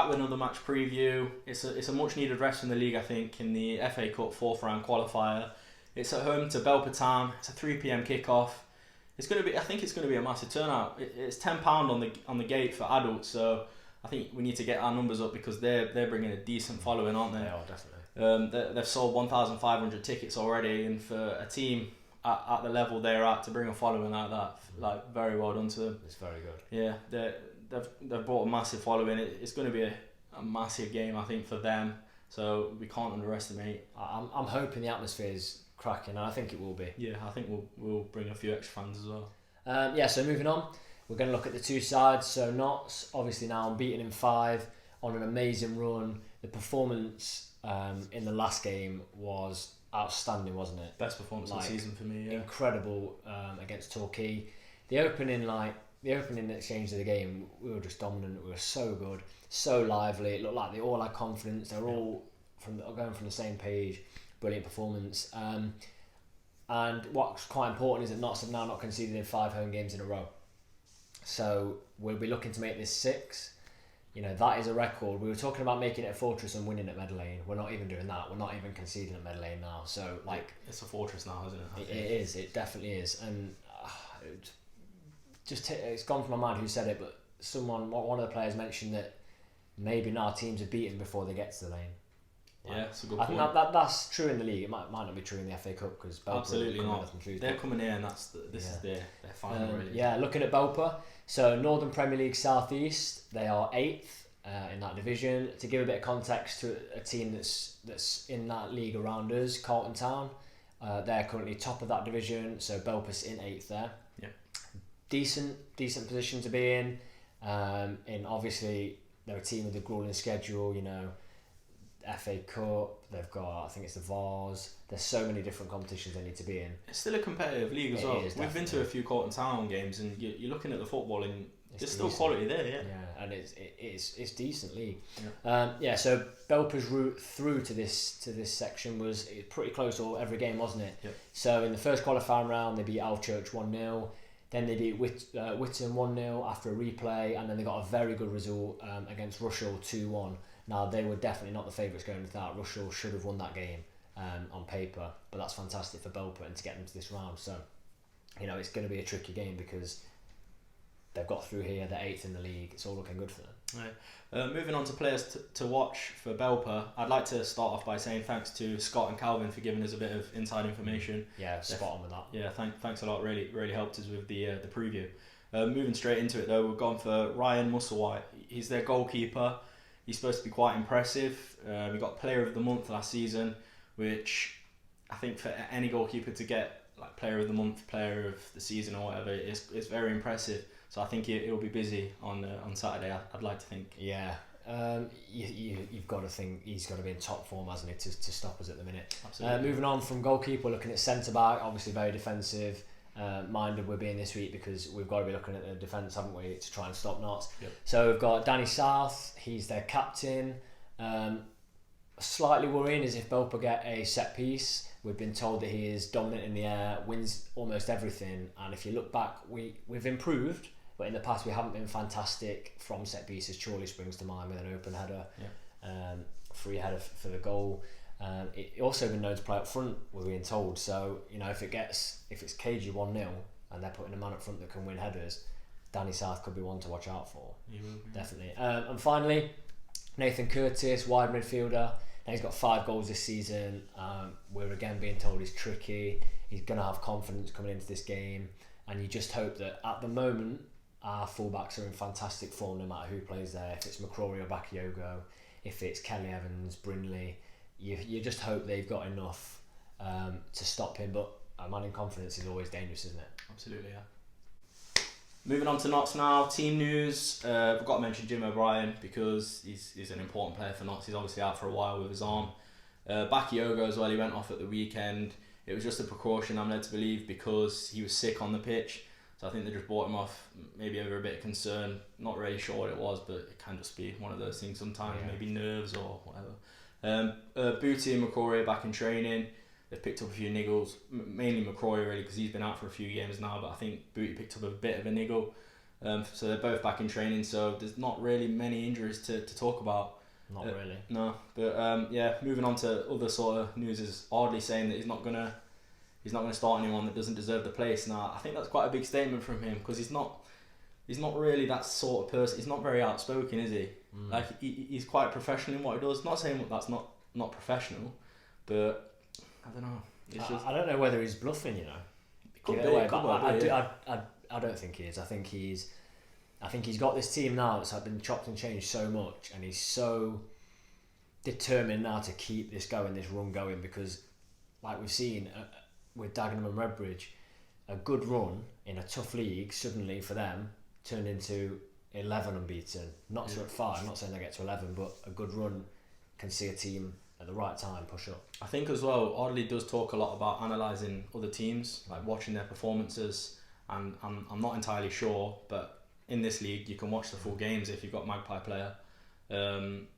back with another match preview. It's a much needed rest from the league, I think, in the FA Cup 4th round qualifier. It's at home to Belper Town. It's a 3 p.m. kickoff. It's going to be. I think it's going to be a massive turnout. It's £10 on the gate for adults, so I think we need to get our numbers up because they're bringing a decent following, aren't they? They are, definitely. They've sold 1,500 tickets already, and for a team at the level they're at to bring a following like that, like, very well done to them. It's very good. Yeah, they've brought a massive following. It's going to be a massive game, I think, for them. So we can't underestimate. I'm hoping the atmosphere is cracking, and I think it will be. Yeah, I think we'll bring a few extra fans as well. So moving on, we're going to look at the two sides. So Notts, obviously now unbeaten in 5, on an amazing run. The performance in the last game was outstanding, wasn't it? Best performance of the season for me. Yeah. Incredible against Torquay. The opening exchange of the game, we were just dominant. We were so good, so lively. It looked like they all had confidence. They were all going from the same page. Brilliant performance. And what's quite important is that Notts have now not conceded in 5 home games in a row. So we'll be looking to make this 6. You know, that is a record. We were talking about making it a fortress and winning at Meadow Lane. We're not even doing that. We're not even conceding at Meadow Lane now. So, like, it's a fortress now, isn't it? It is. It definitely is. And it's gone from my mind who said it, but one of the players mentioned that maybe now teams are beaten before they get to the lane. Yeah, that's a good I point. think that's true in the league. It might not be true in the FA Cup because Belper absolutely not. They're but coming here, and this is their final. Really. Yeah, looking at Belper. So Northern Premier League South East, they are 8th in that division. To give a bit of context to a team that's in that league around us, Carlton Town, they're currently top of that division. So Belper's in 8th there. Yeah, decent position to be in. And obviously they're a team with a grueling schedule. You know. FA Cup, they've got, I think it's the Vars. There's so many different competitions they need to be in. It's still a competitive league as well. We've been to a few Carlton Town games, and you're looking at the football, and there's still quality there. Yeah, and it's decent league. So Belper's route through to this section was pretty close all every game, wasn't it? Yep. So in the first qualifying round, they beat Alchurch 1-0. Then they beat Whitton 1-0 after a replay, and then they got a very good result against Rushall 2-1. Now, they were definitely not the favourites going into that. Rushall should have won that game on paper, but that's fantastic for Belper and to get them to this round. So, you know, it's going to be a tricky game because they've got through here. They're 8th in the league. It's all looking good for them. Right. Moving on to players to watch for Belper, I'd like to start off by saying thanks to Scott and Calvin for giving us a bit of inside information. Yeah, spot on with that. Yeah, thanks a lot. Really helped us with the preview. Moving straight into it though, we've gone for Ryan Musselwhite. He's their goalkeeper. He's supposed to be quite impressive. He got Player of the Month last season, which I think for any goalkeeper to get like Player of the Month, Player of the Season or whatever, is very impressive. So I think he'll be busy on Saturday. I'd like to think. Yeah, you've got to think he's got to be in top form, hasn't he, to stop us at the minute. Absolutely. Moving on from goalkeeper, looking at centre back, obviously very defensive. Minded we're being this week because we've got to be looking at the defence, haven't we, to try and stop Notts. Yep. So we've got Danny South, he's their captain. Slightly worrying is if Belper get a set piece. We've been told that he is dominant in the air, wins almost everything, and if you look back, we've improved, but in the past we haven't been fantastic from set pieces. Chorley springs to mind with an open header, free header for the goal. It also been known to play up front, we're being told. So, you know, if it's cagey 1-0 and they're putting a man up front that can win headers, Danny South could be one to watch out for. He will be. Definitely. And finally, Nathan Curtis, wide midfielder. Now he's got 5 goals this season. We're again being told he's tricky. He's going to have confidence coming into this game, and you just hope that at the moment our fullbacks are in fantastic form no matter who plays there. If it's McCrory or Bakayoko, if it's Kelly Evans, Brindley. You just hope they've got enough to stop him, but a man in confidence is always dangerous, isn't it? Absolutely, yeah. Moving on to Notts now, team news. We've got to mention Jim O'Brien because he's an important player for Notts. He's obviously out for a while with his arm. Bakayoko as well, he went off at the weekend. It was just a precaution, I'm led to believe, because he was sick on the pitch. So I think they just brought him off, maybe over a bit of concern. Not really sure what it was, but it can just be one of those things sometimes, maybe nerves or whatever. Booty and McCrory are back in training. They've picked up a few niggles, mainly McCrory really, because he's been out for a few games now, but I think Booty picked up a bit of a niggle. So they're both back in training. So there's not really many injuries to talk about. Not really. No, but moving on to other sort of news is Ardley saying that he's not gonna start anyone that doesn't deserve the place. Now I think that's quite a big statement from him because he's not really that sort of person. He's not very outspoken, is he? Like he's quite professional in what he does. Not saying that's not professional, but I don't know. I don't know whether he's bluffing. Could be, I don't think he is. I think he's got this team now that's been chopped and changed so much, and he's so determined now to keep this run going, because like we've seen with Dagenham and Redbridge, a good run in a tough league suddenly for them turned into 11 unbeaten. Not so at 5, I'm not saying they get to 11, but a good run can see a team at the right time push up. I think as well, Ardley does talk a lot about analysing other teams, like watching their performances, and I'm not entirely sure, but in this league you can watch the full games if you've got Magpie player, and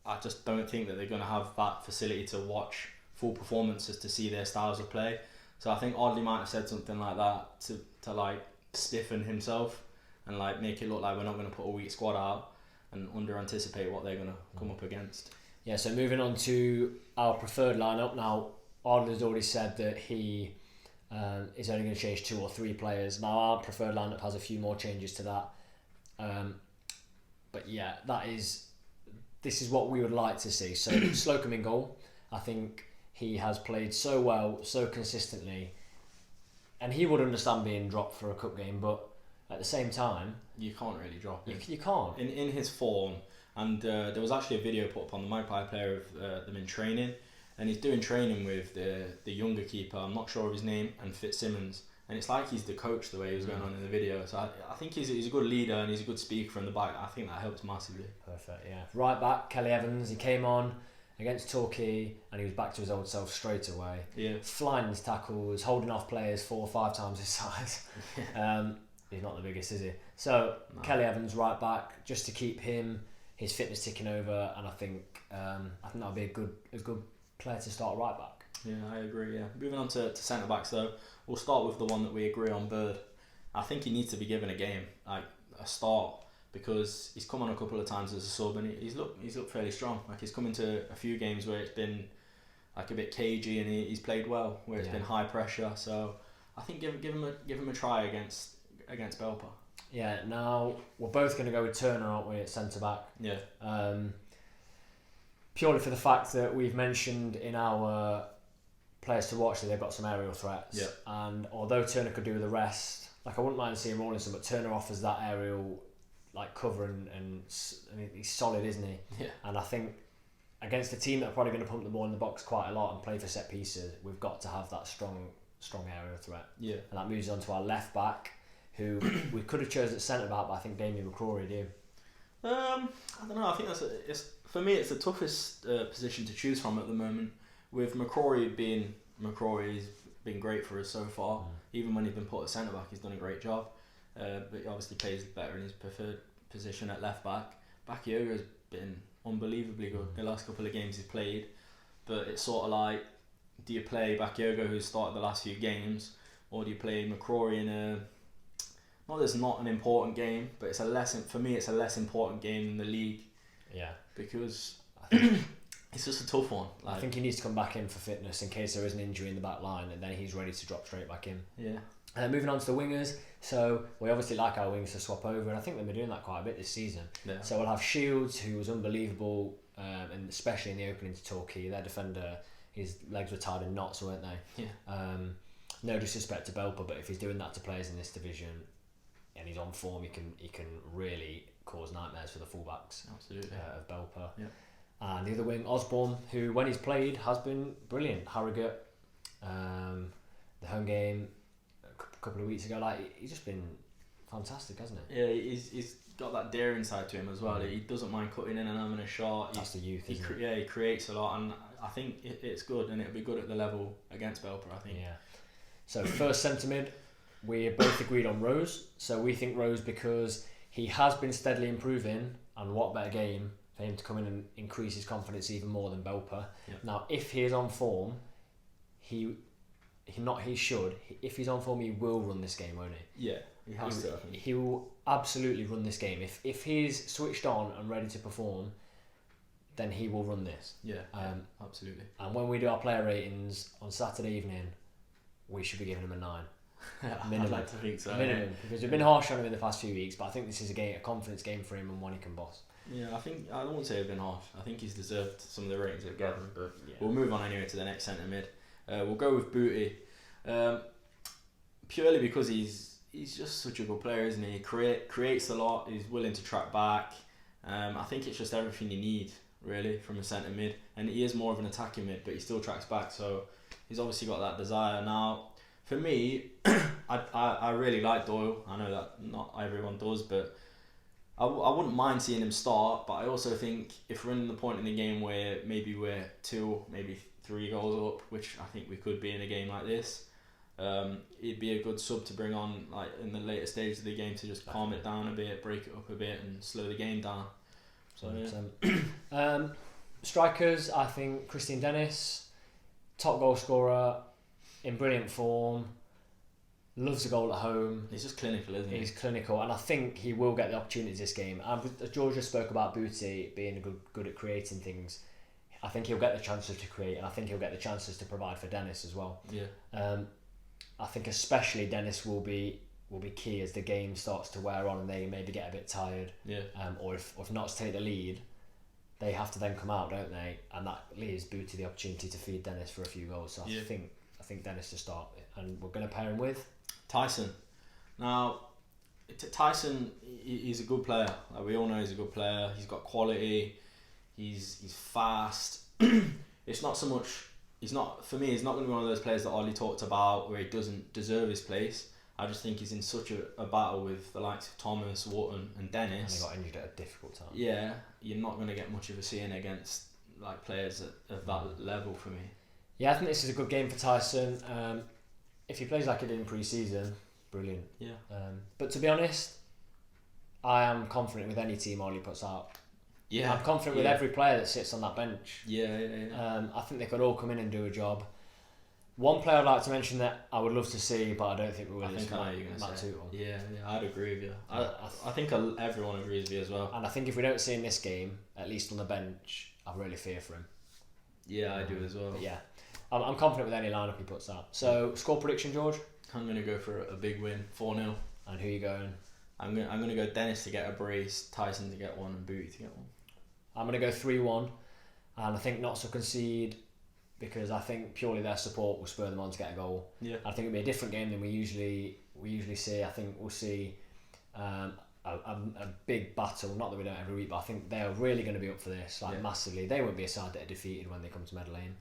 I just don't think that they're going to have that facility to watch full performances to see their styles of play. So I think Ardley might have said something like that to like stiffen himself and like make it look like we're not going to put a weak squad out and under anticipate what they're going to come up against. Yeah, so moving on to our preferred lineup now, Ardley's already said that he is only going to change 2 or 3 players. Now our preferred lineup has a few more changes to that, but yeah, this is what we would like to see. So Slocum in goal. I think he has played so well, so consistently, and he would understand being dropped for a cup game, but at the same time, you can't really drop him. You can't. In his form, and there was actually a video put up on the Magpie player of them in training, and he's doing training with the younger keeper, I'm not sure of his name, and Fitzsimmons, and it's like he's the coach the way he was going on in the video. So I think he's a good leader and he's a good speaker from the back. I think that helps massively. Perfect, yeah. Right back, Kelly Evans, he came on against Torquay and he was back to his old self straight away. Yeah. Flying his tackles, holding off players 4 or 5 times his size. He's not the biggest, is he? So no. Kelly Evans right back, just to keep his fitness ticking over, and I think that'll be a good player to start right back. Yeah, I agree. Yeah. Moving on to centre backs though, we'll start with the one that we agree on, Bird. I think he needs to be given a game, like a start, because he's come on a couple of times as a sub and he's looked fairly strong. Like he's come into a few games where it's been like a bit cagey and he's played well, where it's been high pressure. So I think give him a try against Belper. Yeah. Now we're both going to go with Turner, aren't we, at centre back? Yeah. Purely for the fact that we've mentioned in our players to watch that they've got some aerial threats. Yeah. And although Turner could do with the rest, like I wouldn't mind seeing Rawlinson, but Turner offers that aerial like cover and I mean, he's solid, isn't he? Yeah. And I think against a team that are probably going to pump the ball in the box quite a lot and play for set pieces, we've got to have that strong aerial threat. Yeah. And that moves on to our left back, who we could have chosen at centre back, but I think Damien McCrory do. I don't know. I think for me it's the toughest position to choose from at the moment. With McCrory, he's been great for us so far. Even when he's been put at centre back, he's done a great job. But he obviously plays better in his preferred position at left back. Bakayoko has been unbelievably good the last couple of games he's played. But it's sort of like, do you play Bakayoko, who's started the last few games, or do you play McCrory in a... Not that it's not an important game, but it's a less important game in the league. Yeah. Because I think it's just a tough one. I think he needs to come back in for fitness in case there is an injury in the back line, and then he's ready to drop straight back in. Yeah. Moving on to the wingers, so we obviously like our wings to swap over, and I think they've been doing that quite a bit this season. Yeah. So we'll have Shields, who was unbelievable, and especially in the opening to Torquay, their defender, his legs were tied in knots, weren't they? Yeah. No disrespect to Belper, but if he's doing that to players in this division and he's on form, he can really cause nightmares for the fullbacks. Absolutely. Of Belper. Yeah. And the other wing, Osborne, who when he's played has been brilliant. Harrogate, the home game a couple of weeks ago, like he's just been fantastic, hasn't he? Yeah, he's got that daring side to him as well. He doesn't mind cutting in and having a shot. That's the youth, isn't it? Yeah, he creates a lot, and I think it's good, and it'll be good at the level against Belper, I think. Yeah. So first centre mid, we both agreed on Rose. So we think Rose because he has been steadily improving, and what better game for him to come in and increase his confidence even more than Belper. Yeah. Now, if he is on form, if he's on form, he will run this game, won't he? Yeah, He has to. I think. He will absolutely run this game. If he's switched on and ready to perform, then he will run this. Yeah, absolutely. And when we do our player ratings on Saturday evening, we should be giving him a 9. Minimum. I'd like to think so. Minimum, because we've been harsh on him in the past few weeks, but I think this is a confidence game for him and one he can boss. Yeah, I don't want to say I've been harsh. I think he's deserved some of the ratings they've given, but we'll move on anyway to the next centre mid. We'll go with Booty, purely because he's just such a good player, isn't he? He creates a lot. He's willing to track back. I think it's just everything you need really from a centre mid, and he is more of an attacking mid, but he still tracks back. So he's obviously got that desire. Now, for me, I really like Doyle. I know that not everyone does, but I wouldn't mind seeing him start. But I also think if we're in the point in the game where maybe we're 2, maybe 3 goals up, which I think we could be in a game like this, it'd be a good sub to bring on like in the later stages of the game to just calm it down a bit, break it up a bit, and slow the game down. So yeah. Strikers, I think Christian Dennis, top goal scorer, in brilliant form, loves a goal at home. He's just clinical, isn't he? He's clinical, and I think he will get the opportunities this game. And George just spoke about Booty being good at creating things. I think he'll get the chances to create, and I think he'll get the chances to provide for Dennis as well. Yeah. I think especially Dennis will be key as the game starts to wear on and they maybe get a bit tired. Yeah. Or if not to take the lead, they have to then come out, don't they? And that leaves Booty the opportunity to feed Dennis for a few goals. So I think Dennis to start, and we're going to pair him with Tyson. Now, Tyson, he's a good player. Like, we all know he's a good player. He's got quality. He's fast. It's not so much. He's not, for me, he's not going to be one of those players that Ollie talked about where he doesn't deserve his place. I just think he's in such a battle with the likes of Thomas, Wharton and Dennis. And he got injured at a difficult time. Yeah, you're not going to get much of a see-in against like players at that level for me. Yeah, I think this is a good game for Tyson. If he plays like he did in pre-season, brilliant. Yeah. But to be honest, I am confident with any team Ollie puts out. Yeah. I'm confident with every player that sits on that bench. Yeah. I think they could all come in and do a job. One player I'd like to mention that I would love to see, but I don't think we will. I think I know you're going to say. Tootle. Yeah, I'd agree with you. I think everyone agrees with you as well. And I think if we don't see him this game, at least on the bench, I really fear for him. Yeah, I do as well. But yeah, I'm confident with any lineup he puts out. So, score prediction, George? I'm going to go for a big win, 4-0. And who are you going? I'm going to go Dennis to get a brace, Tyson to get one, and Booty to get one. I'm going to go 3-1, and I think Notts will concede because I think purely their support will spur them on to get a goal. Yeah. I think it'll be a different game than we usually see. I think we'll see a big battle. Not that we don't every week, but I think they're really going to be up for this, massively. They won't be a side that are defeated when they come to Meadow Lane.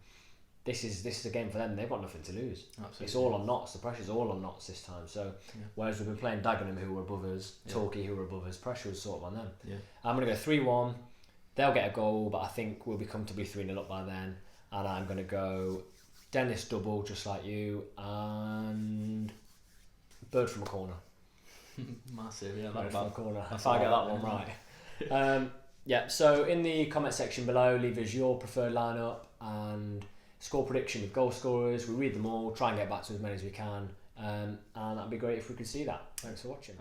This is a game for them. They've got nothing to lose. Absolutely. It's all on Notts. The pressure's all on Notts this time. So, whereas we've been playing Dagenham, who were above us, Torquay, who were above us, pressure was sort of on them. Yeah. I'm going to go 3-1. They'll get a goal, but I think we'll be comfortably 3-0 up by then. And I'm going to go Dennis double, just like you, and Bird from a corner. Massive, yeah. Bird from a corner. If I get that one right. So in the comment section below, leave us your preferred lineup and score prediction with goal scorers. We read them all, try and get back to as many as we can. And that'd be great if we could see that. Thanks for watching.